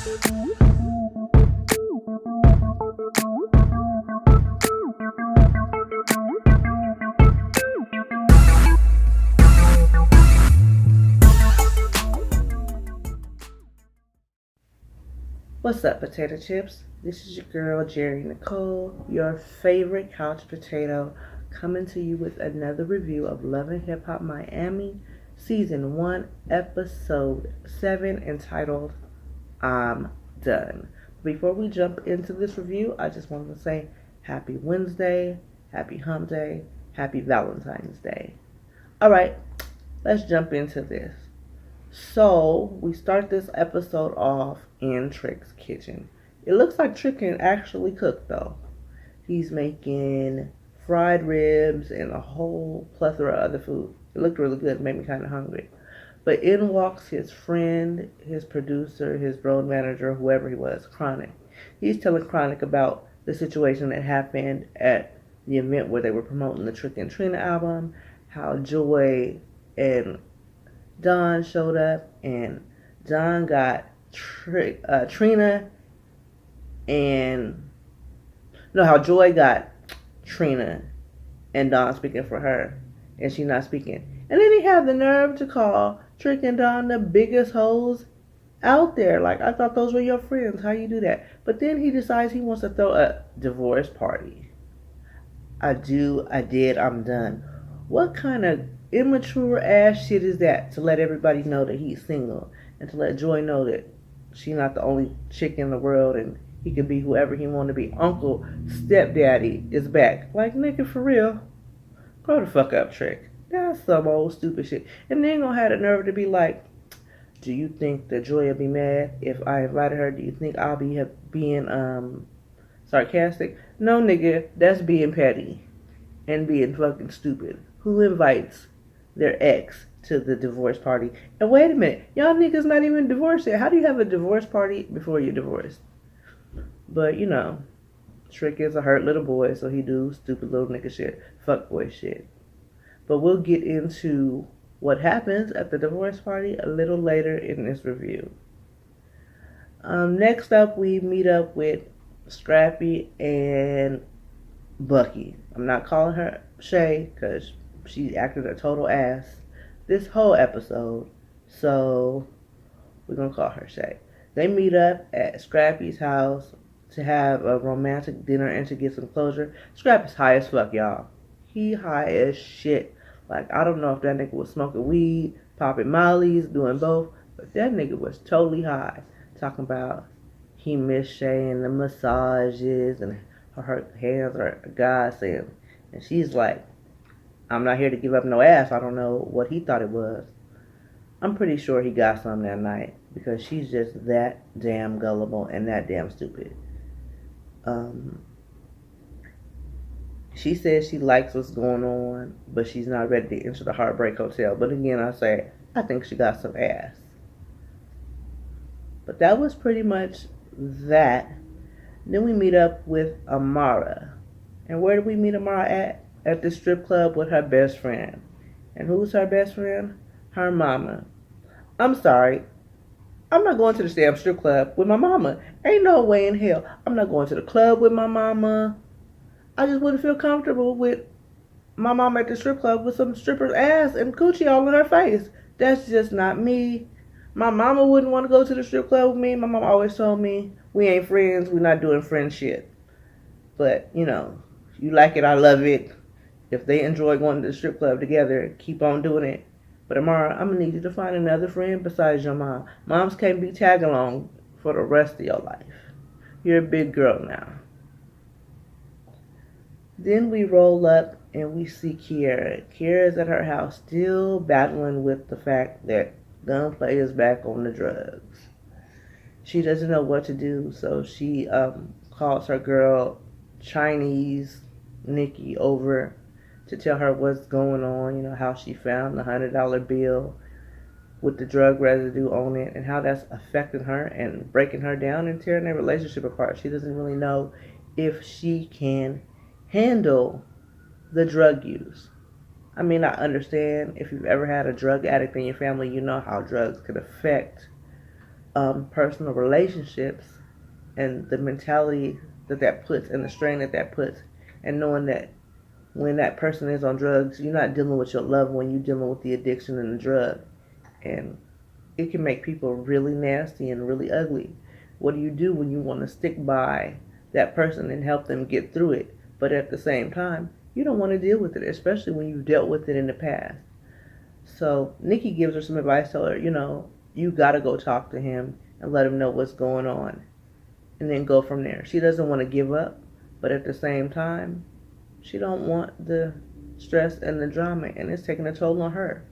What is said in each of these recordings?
What's up, potato chips? This is your girl, Jerry Nicole, your favorite couch potato, coming to you with another review of Love and Hip Hop Miami, Season 1, Episode 7, entitled I'm Done. Before we jump into this review, I just wanted to say Happy Wednesday, Happy Hump Day, Happy Valentine's Day. Alright, let's jump into this. So, we start this episode off in Trick's kitchen. It looks like Trick can actually cook, though. He's making fried ribs and a whole plethora of other food. It looked really good, made me kind of hungry. But in walks his friend, his producer, his road manager, whoever he was, Chronic. He's telling Chronic about the situation that happened at the event where they were promoting the Trick and Trina album, how Joy and Don showed up, and Don got Trina and how Joy got Trina and Don speaking for her, and she not speaking. And then he had the nerve to call Trick and Don the biggest hoes out there. Like, I thought those were your friends. How you do that? But then he decides he wants to throw a divorce party. I'm done. What kind of immature ass shit is that, to let everybody know that he's single and to let Joy know that she's not the only chick in the world and he can be whoever he want to be? Uncle Stepdaddy is back. Like, nigga, for real, grow the fuck up, Trick. That's some old stupid shit. And then gonna have the nerve to be like, do you think that Joy will be mad if I invited her? Do you think I'll be being sarcastic? No, nigga, that's being petty and being fucking stupid. Who invites their ex to the divorce party? And wait a minute, y'all niggas not even divorced yet. How do you have a divorce party before you're divorced? But Trick is a hurt little boy, so he do stupid little nigga shit, fuck boy shit. But we'll get into what happens at the divorce party a little later in this review. Next up, we meet up with Scrappy and Bucky. I'm not calling her Shay because she acted a total ass this whole episode, so we're gonna call her Shay. They meet up at Scrappy's house to have a romantic dinner and to get some closure. Scrappy's high as fuck, y'all. He high as shit. Like, I don't know if that nigga was smoking weed, popping mollies, doing both, but that nigga was totally high. Talking about he missed Shay and the massages and her hands are a godsend. And she's like, I'm not here to give up no ass. I don't know what he thought it was. I'm pretty sure he got some that night because she's just that damn gullible and that damn stupid. She says she likes what's going on, but she's not ready to enter the Heartbreak Hotel. But again, I think she got some ass. But that was pretty much that. Then we meet up with Amara. And where do we meet Amara at? At the strip club with her best friend. And who's her best friend? Her mama. I'm sorry. I'm not going to the damn strip club with my mama. Ain't no way in hell. I'm not going to the club with my mama. I just wouldn't feel comfortable with my mama at the strip club with some stripper's ass and coochie all in her face. That's just not me. My mama wouldn't want to go to the strip club with me. My mama always told me, we ain't friends. We're not doing friend shit. But, you like it, I love it. If they enjoy going to the strip club together, keep on doing it. But Amara, I'm going to need you to find another friend besides your mom. Moms can't be tag along for the rest of your life. You're a big girl now. Then we roll up and we see Kiera. Kiera's at her house still battling with the fact that Gunplay is back on the drugs. She doesn't know what to do, so she calls her girl Chinese Nikki over to tell her what's going on, how she found the $100 bill with the drug residue on it and how that's affecting her and breaking her down and tearing their relationship apart. She doesn't really know if she can handle the drug use. I mean, I understand if you've ever had a drug addict in your family, you know how drugs can affect personal relationships and the mentality that puts and the strain that puts, and knowing that when that person is on drugs, you're not dealing with your loved one, you're dealing with the addiction and the drug. And it can make people really nasty and really ugly. What do you do when you want to stick by that person and help them get through it, but at the same time, you don't want to deal with it, especially when you've dealt with it in the past? So Nikki gives her some advice, tell her, you got to go talk to him and let him know what's going on, and then go from there. She doesn't want to give up, but at the same time, she don't want the stress and the drama, and it's taking a toll on her.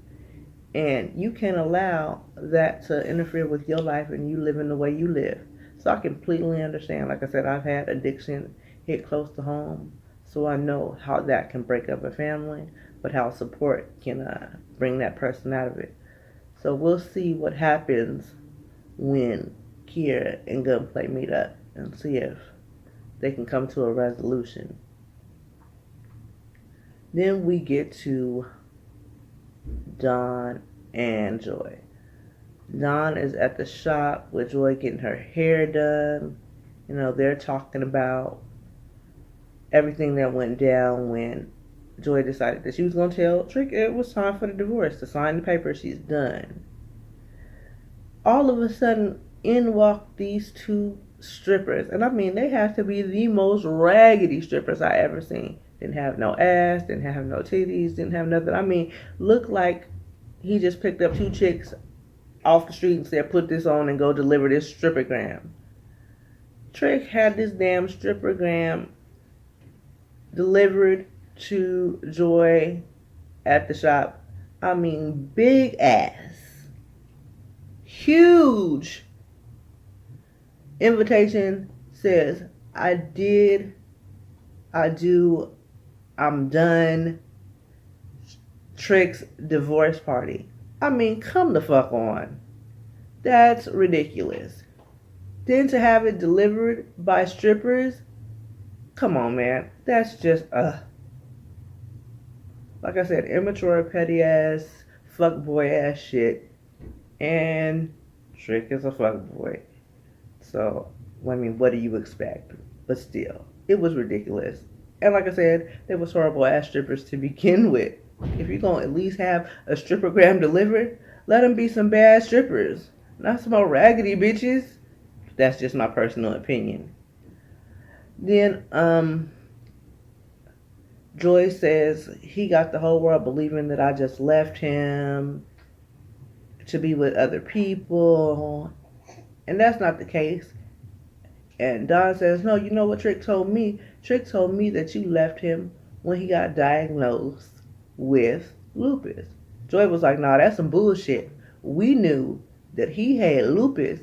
And you can't allow that to interfere with your life and you living the way you live. So I completely understand. Like I said, I've had addiction hit close to home, so I know how that can break up a family, but how support can bring that person out of it. So we'll see what happens when Kiera and Gunplay meet up and see if they can come to a resolution. Then we get to Dawn and Joy. Dawn is at the shop with Joy getting her hair done. They're talking about everything that went down when Joy decided that she was going to tell Trick it was time for the divorce, to sign the paper, she's done. All of a sudden, in walk these two strippers. And I mean, they have to be the most raggedy strippers I ever seen. Didn't have no ass, didn't have no titties, didn't have nothing. I mean, looked like he just picked up two chicks off the street and said, put this on and go deliver this strippergram. Trick had this damn strippergram delivered to Joy at the shop. I mean, big ass. Huge. Invitation says, I did, I do, I'm done. Trick's divorce party. I mean, come the fuck on. That's ridiculous. Then to have it delivered by strippers? Come on, man. That's just, like I said, immature, petty ass, fuckboy ass shit. And Trick is a fuckboy. So, I mean, what do you expect? But still, it was ridiculous. And like I said, there was horrible ass strippers to begin with. If you're going to at least have a strippergram delivered, let them be some bad strippers. Not some old raggedy bitches. That's just my personal opinion. Then, Joy says he got the whole world believing that I just left him to be with other people. And that's not the case. And Dawn says, no, you know what Trick told me? Trick told me that you left him when he got diagnosed with lupus. Joy was like, nah, that's some bullshit. We knew that he had lupus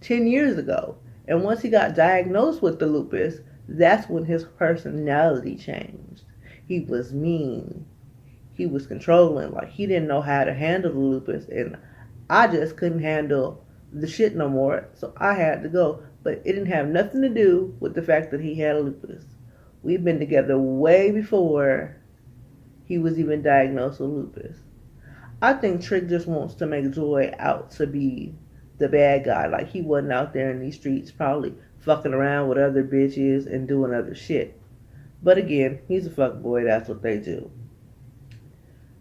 10 years ago. And once he got diagnosed with the lupus, that's when his personality changed. He was mean. He was controlling. Like, he didn't know how to handle the lupus. And I just couldn't handle the shit no more. So I had to go. But it didn't have nothing to do with the fact that he had lupus. We've been together way before he was even diagnosed with lupus. I think Trick just wants to make Joy out to be the bad guy. Like, he wasn't out there in these streets probably fucking around with other bitches and doing other shit. But again, he's a fuckboy. That's what they do.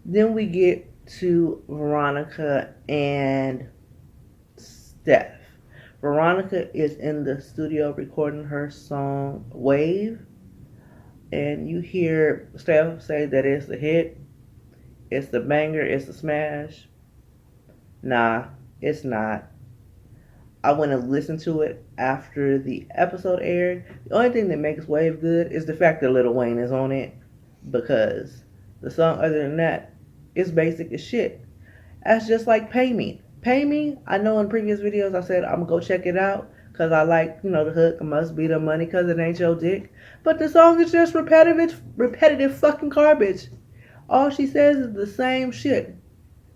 Then we get to Veronica and Steph. Veronica is in the studio recording her song Wave. And you hear Steph say that it's a hit. It's the banger. It's a smash. Nah, it's not. I went and listened to it after the episode aired. The only thing that makes Wave good is the fact that Lil Wayne is on it. Because the song, other than that, is basic as shit. That's just like Pay Me. Pay Me, I know in previous videos I said I'm going to go check it out. Because I like, the hook, I must be the money because it ain't your dick. But the song is just repetitive fucking garbage. All she says is the same shit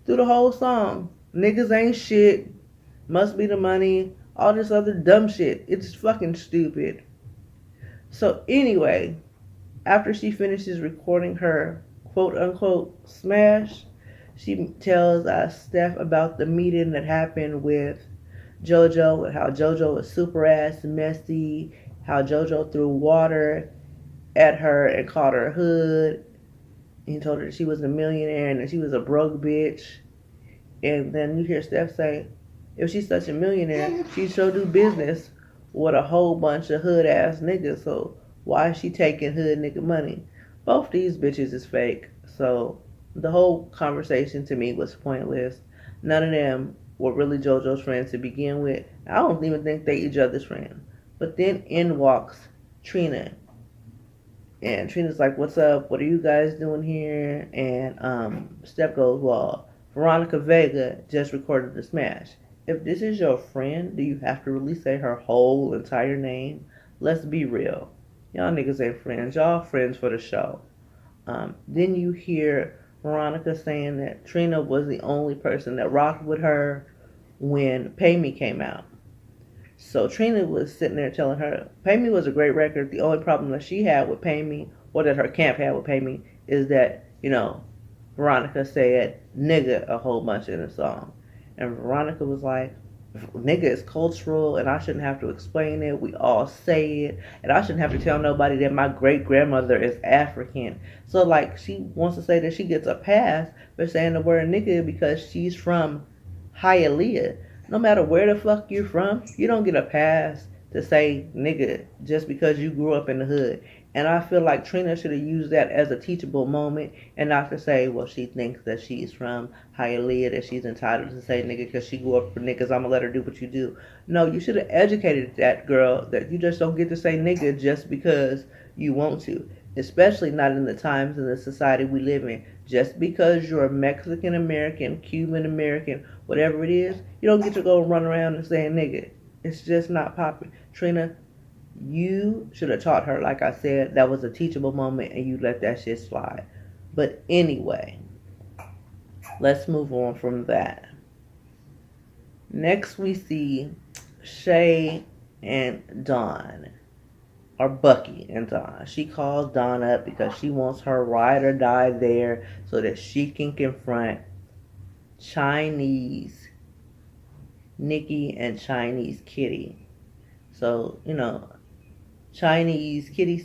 through the whole song. Niggas ain't shit. Must be the money. All this other dumb shit. It's fucking stupid. So anyway, after she finishes recording her quote-unquote smash, she tells Steph about the meeting that happened with JoJo and how JoJo was super ass messy, how JoJo threw water at her and called her hood. He told her that she was a millionaire and that she was a broke bitch. And then you hear Steph say, if she's such a millionaire, she should do business with a whole bunch of hood ass niggas. So why is she taking hood nigga money? Both these bitches is fake. So the whole conversation to me was pointless. None of them were really JoJo's friends to begin with. I don't even think they each other's friends. But then in walks Trina. And Trina's like, what's up? What are you guys doing here? And Steph goes, well, Veronica Vega just recorded the smash. If this is your friend, do you have to really say her whole entire name? Let's be real. Y'all niggas ain't friends. Y'all friends for the show. Then you hear Veronica saying that Trina was the only person that rocked with her when Pay Me came out. So Trina was sitting there telling her, Pay Me was a great record. The only problem that she had with Pay Me, or that her camp had with Pay Me, is that, Veronica said nigga a whole bunch in the song. And Veronica was like, nigga is cultural and I shouldn't have to explain it. We all say it. And I shouldn't have to tell nobody that my great grandmother is African. So like she wants to say that she gets a pass for saying the word nigga because she's from Hialeah. No matter where the fuck you're from, you don't get a pass to say nigga just because you grew up in the hood. And I feel like Trina should have used that as a teachable moment and not to say, well, she thinks that she's from Hialeah, that she's entitled to say nigga because she grew up for niggas. I'm going to let her do what you do. No, you should have educated that girl that you just don't get to say nigga just because you want to. Especially not in the times and the society we live in. Just because you're Mexican American, Cuban American, whatever it is, you don't get to go run around and say nigga. It's just not popular. Trina, you should have taught her, like I said, that was a teachable moment and you let that shit slide. But anyway, let's move on from that. Next we see Shay and Dawn. Or Bucky and Dawn. She calls Dawn up because she wants her ride or die there so that she can confront Chinese Nikki and Chinese Kitty. So, Chinese Nikki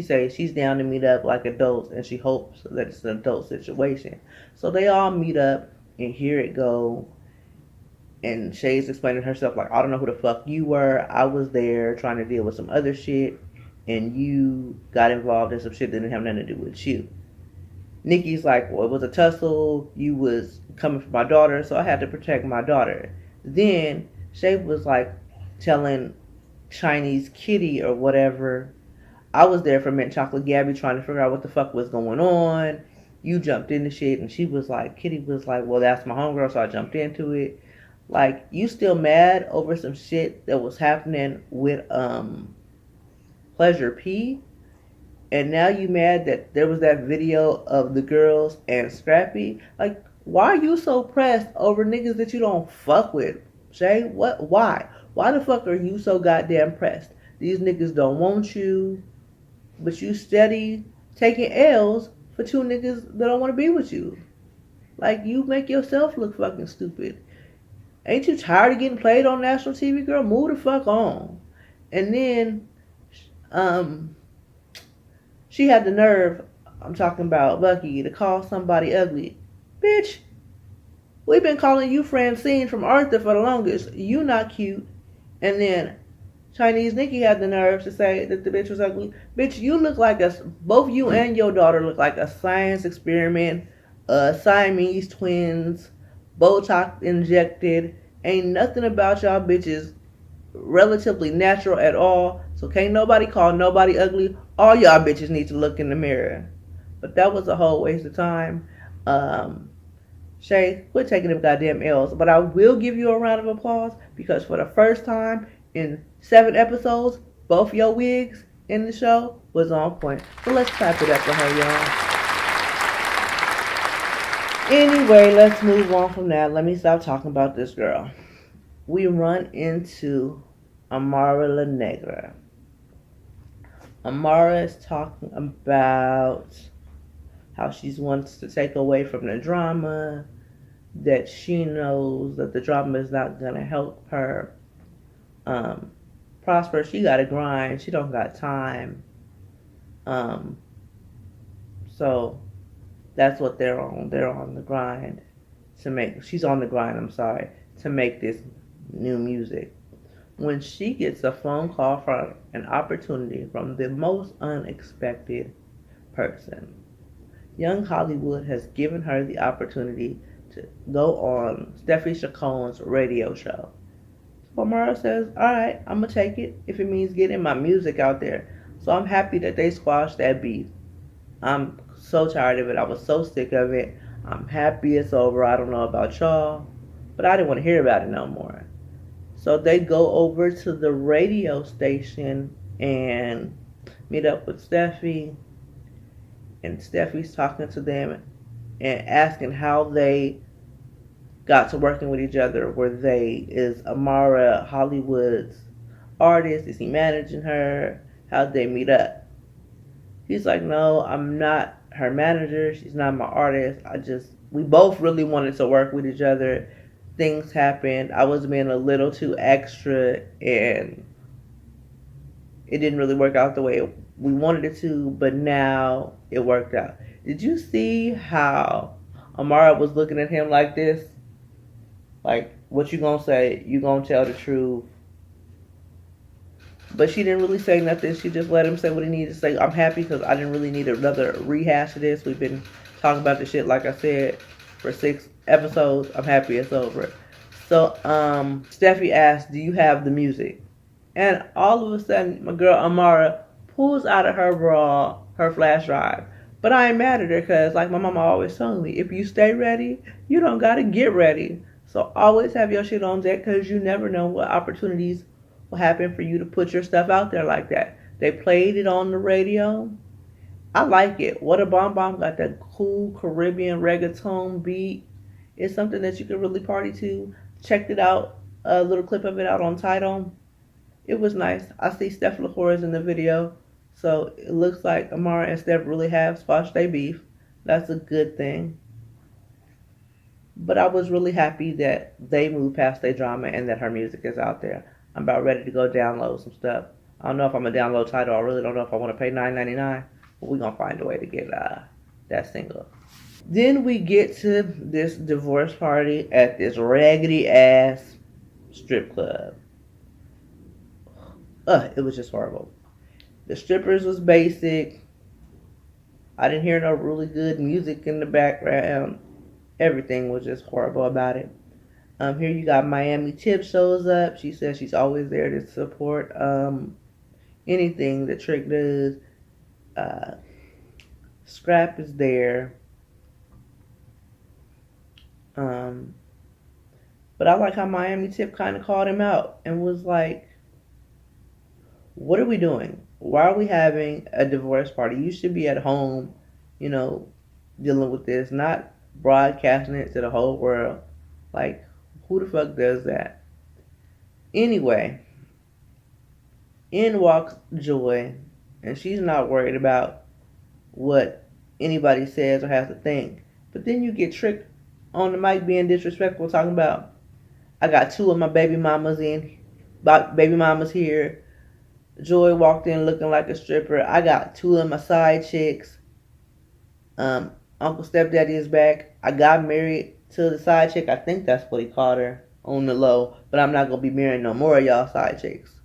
says she's down to meet up like adults and she hopes that it's an adult situation. So they all meet up and here it go. And Shay's explaining herself like, I don't know who the fuck you were. I was there trying to deal with some other shit. And you got involved in some shit that didn't have nothing to do with you. Nikki's like, well, it was a tussle. You was coming for my daughter, so I had to protect my daughter. Then Shay was like telling Chinese Kitty or whatever, I was there for Mint Chocolate Gabby trying to figure out what the fuck was going on. You jumped into shit. And she was like, Kitty was like, well, that's my homegirl, so I jumped into it. Like, you still mad over some shit that was happening with Pleasure P? And now you mad that there was that video of the girls and Scrappy? Like, why are you so pressed over niggas that you don't fuck with? Shay, what? Why? Why the fuck are you so goddamn pressed? These niggas don't want you, but you steady taking L's for two niggas that don't want to be with you. Like, you make yourself look fucking stupid. Ain't you tired of getting played on national TV, girl? Move the fuck on. And then, she had the nerve, I'm talking about Bucky, to call somebody ugly. Bitch, we've been calling you Francine from Arthur for the longest. You not cute. And then Chinese Nikki had the nerve to say that the bitch was ugly. Bitch, you look like both you and your daughter look like a science experiment. Siamese twins. Botox injected. Ain't nothing about y'all bitches relatively natural at all. So can't nobody call nobody ugly. All y'all bitches need to look in the mirror. But that was a whole waste of time. Shay, quit taking them goddamn L's. But I will give you a round of applause because for the first time in 7 episodes, both your wigs in the show was on point. So let's clap it up for her, y'all. Anyway, let's move on from that. Let me stop talking about this girl. We run into Amara La Negra. Amara is talking about how she wants to take away from the drama. that she knows that the drama is not going to help her um, prosper. She got to grind. She don't got time. Um, so that's what they're on. They're on the grind to make. She's on the grind. I'm sorry, to make this new music. When she gets a phone call for an opportunity from the most unexpected person, Young Hollywood has given her the opportunity to go on Steffi Chacon's radio show. So Amara says, alright, I'm going to take it if it means getting my music out there. So I'm happy that they squashed that beef. I'm so tired of it. I was so sick of it. I'm happy it's over. I don't know about y'all, but I didn't want to hear about it no more. So they go over to the radio station and meet up with Steffi. And Steffi's talking to them and asking how they got to working with each other. Is Amara Hollywood's artist? Is he managing her? How'd they meet up? He's like, no, I'm not her manager. She's not my artist. We both really wanted to work with each other. Things happened. I was being a little too extra and it didn't really work out the way we wanted it to, but now it worked out. Did you see how Amara was looking at him like this? Like, what you gonna say? You gonna tell the truth? But she didn't really say nothing. She just let him say what he needed to say. I'm happy because I didn't really need another rehash of this. We've been talking about this shit, like I said, for 6 episodes. I'm happy it's over. So, Steffi asked, do you have the music? And all of a sudden, my girl Amara pulls out of her bra her flash drive. But I ain't mad at her because, like my mama always told me, if you stay ready, you don't gotta get ready. So always have your shit on deck because you never know what opportunities will happen for you to put your stuff out there like that. They played it on the radio. I like it. What a Bomb Bomb got that cool Caribbean reggaeton beat. It's something that you can really party to. Checked it out, a little clip of it out on Tidal. It was nice. I see Steph LaFleur in the video. So it looks like Amara and Steph really have squashed their beef. That's a good thing. But I was really happy that they moved past their drama and that her music is out there. I'm about ready to go download some stuff. I don't know if I'm going to download Tidal. I really don't know if I want to pay $9.99. But we're going to find a way to get that single. Then we get to this divorce party at this raggedy ass strip club. It was just horrible. The strippers was basic. I didn't hear no really good music in the background. Everything was just horrible about it. Here you got Miami Tip shows up. She says she's always there to support anything that Trick does. Scrap is there. But I like how Miami Tip kind of called him out and was like, what are we doing? Why are we having a divorce party? You should be at home, dealing with this, not broadcasting it to the whole world. Like, who the fuck does that? Anyway, in walks Joy, and she's not worried about what anybody says or has to think. But then you get Trick on the mic being disrespectful, talking about, I got 2 of my baby mamas here. Joy walked in looking like a stripper. I got 2 of my side chicks. Uncle Stepdaddy is back. I got married to the side chick. I think that's what he called her on the low. But I'm not going to be marrying no more of y'all side chicks.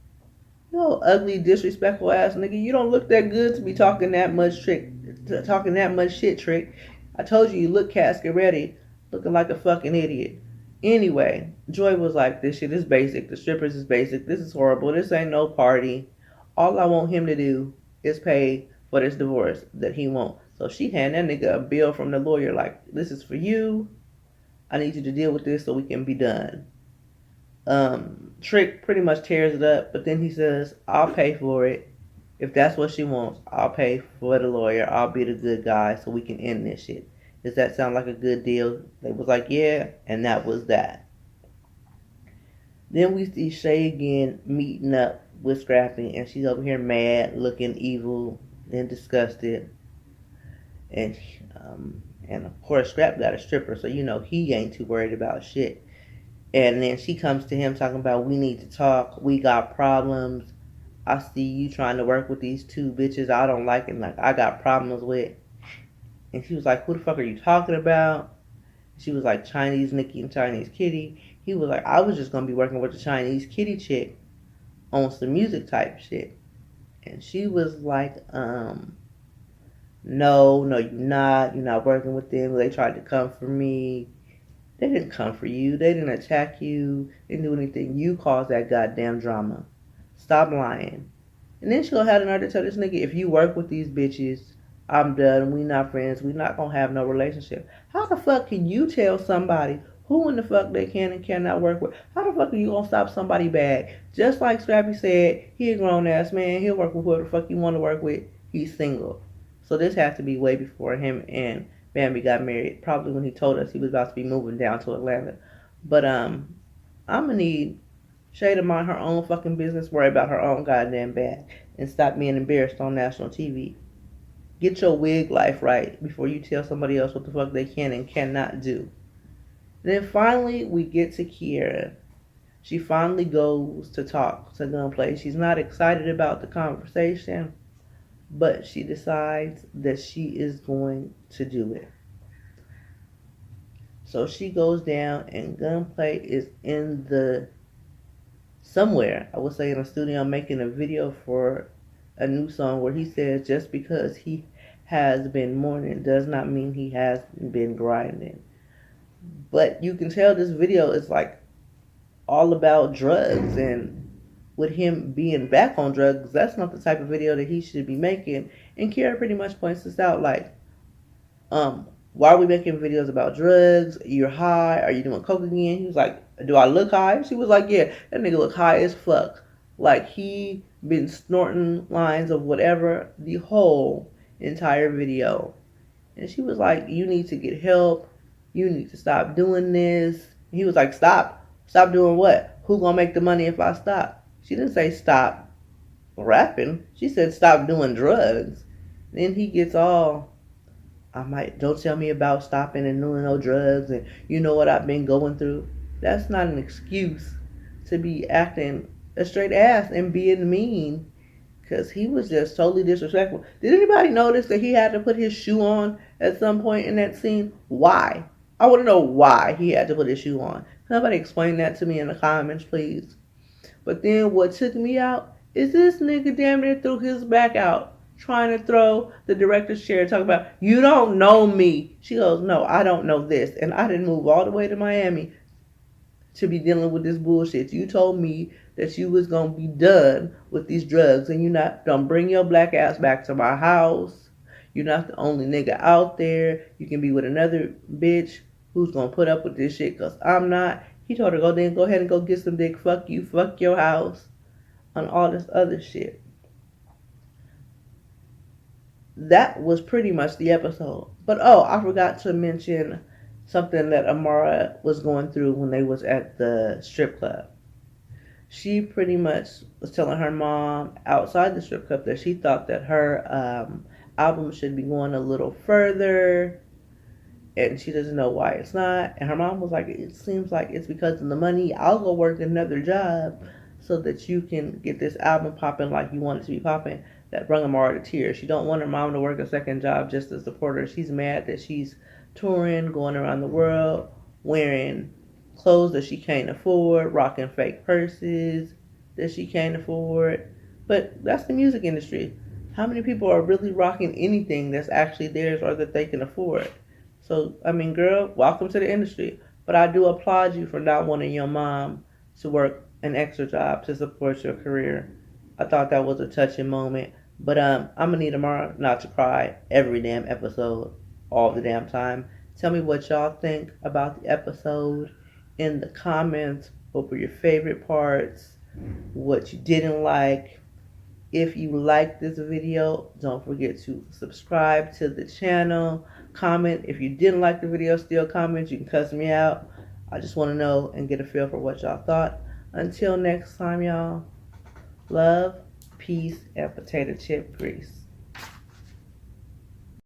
Yo, ugly, disrespectful ass nigga. You don't look that good to be talking that much shit, Trick. I told you look casket ready. Looking like a fucking idiot. Anyway, Joy was like, this shit is basic. The strippers is basic. This is horrible. This ain't no party. All I want him to do is pay for this divorce that he won't. So she handed that nigga a bill from the lawyer like, this is for you. I need you to deal with this so we can be done. Trick pretty much tears it up, but then he says, I'll pay for it. If that's what she wants, I'll pay for the lawyer. I'll be the good guy so we can end this shit. Does that sound like a good deal? They was like, yeah, and that was that. Then we see Shay again meeting up with Scrappy, and she's over here mad, looking evil and disgusted. And And of course, Scrap got a stripper, so you know he ain't too worried about shit. And then she comes to him talking about, we need to talk, we got problems. I see you trying to work with these two bitches I don't like and like I got problems with. And she was like, who the fuck are you talking about? She was like, Chinese Nikki and Chinese Kitty. He was like, I was just gonna be working with the Chinese Kitty chick on some music type shit. And she was like, no, you're not. You're not working with them. They tried to come for me. They didn't come for you. They didn't attack you. They didn't do anything. You caused that goddamn drama. Stop lying. And then she gonna have the nerve to tell this nigga, if you work with these bitches, I'm done. We not friends. We not gonna have no relationship. How the fuck can you tell somebody who in the fuck they can and cannot work with? How the fuck are you gonna stop somebody bad? Just like Scrappy said, he a grown ass man. He'll work with whoever the fuck you want to work with. He's single. So this has to be way before him and Bambi got married. Probably when he told us he was about to be moving down to Atlanta. But I'm gonna need Shay to mind her own fucking business, worry about her own goddamn bag, and stop being embarrassed on national TV. Get your wig life right before you tell somebody else what the fuck they can and cannot do. Then finally, we get to Kiera. She finally goes to talk to Gunplay. She's not excited about the conversation, but she decides that she is going to do it. So she goes down, and Gunplay is in the somewhere, I would say in a studio, making a video for a new song where he says just because he has been mourning does not mean he has been grinding. But you can tell this video is like all about drugs, and with him being back on drugs, that's not the type of video that he should be making. And Kiara pretty much points this out, like, why are we making videos about drugs? You're high. Are you doing coke again? He was like, do I look high? She was like, yeah, that nigga look high as fuck. Like, he been snorting lines of whatever the whole entire video. And she was like, you need to get help. You need to stop doing this. And he was like, stop. Stop doing what? Who gonna make the money if I stop? She didn't say stop rapping. She said stop doing drugs. Then he gets all, don't tell me about stopping and doing no drugs and you know what I've been going through. That's not an excuse to be acting a straight ass and being mean, because he was just totally disrespectful. Did anybody notice that he had to put his shoe on at some point in that scene? Why? I want to know why he had to put his shoe on. Somebody explain that to me in the comments, please. But then what took me out is this nigga damn near threw his back out trying to throw the director's chair, talking about, you don't know me. She goes, no, I don't know this. And I didn't move all the way to Miami to be dealing with this bullshit. You told me that you was going to be done with these drugs and you not don't bring your black ass back to my house. You're not the only nigga out there. You can be with another bitch who's going to put up with this shit, because I'm not. He told her, go ahead and go get some dick. Fuck you. Fuck your house. On all this other shit. That was pretty much the episode. But I forgot to mention something that Amara was going through when they was at the strip club. She pretty much was telling her mom outside the strip club that she thought that her album should be going a little further, and she doesn't know why it's not. And her mom was like, it seems like it's because of the money. I'll go work another job so that you can get this album popping like you want it to be popping. That brought Amara to tears. She don't want her mom to work a second job just to support her. She's mad that she's touring, going around the world, wearing clothes that she can't afford, rocking fake purses that she can't afford. But that's the music industry. How many people are really rocking anything that's actually theirs or that they can afford? So, I mean, girl, welcome to the industry. But I do applaud you for not wanting your mom to work an extra job to support your career. I thought that was a touching moment. But I'm going to need Amara not to cry every damn episode, all the damn time. Tell me what y'all think about the episode in the comments. What were your favorite parts? What you didn't like? If you like this video, don't forget to subscribe to the channel. Comment. If you didn't like the video, still comment. You can cuss me out. I just want to know and get a feel for what y'all thought. Until next time, y'all. Love, peace, and potato chip grease.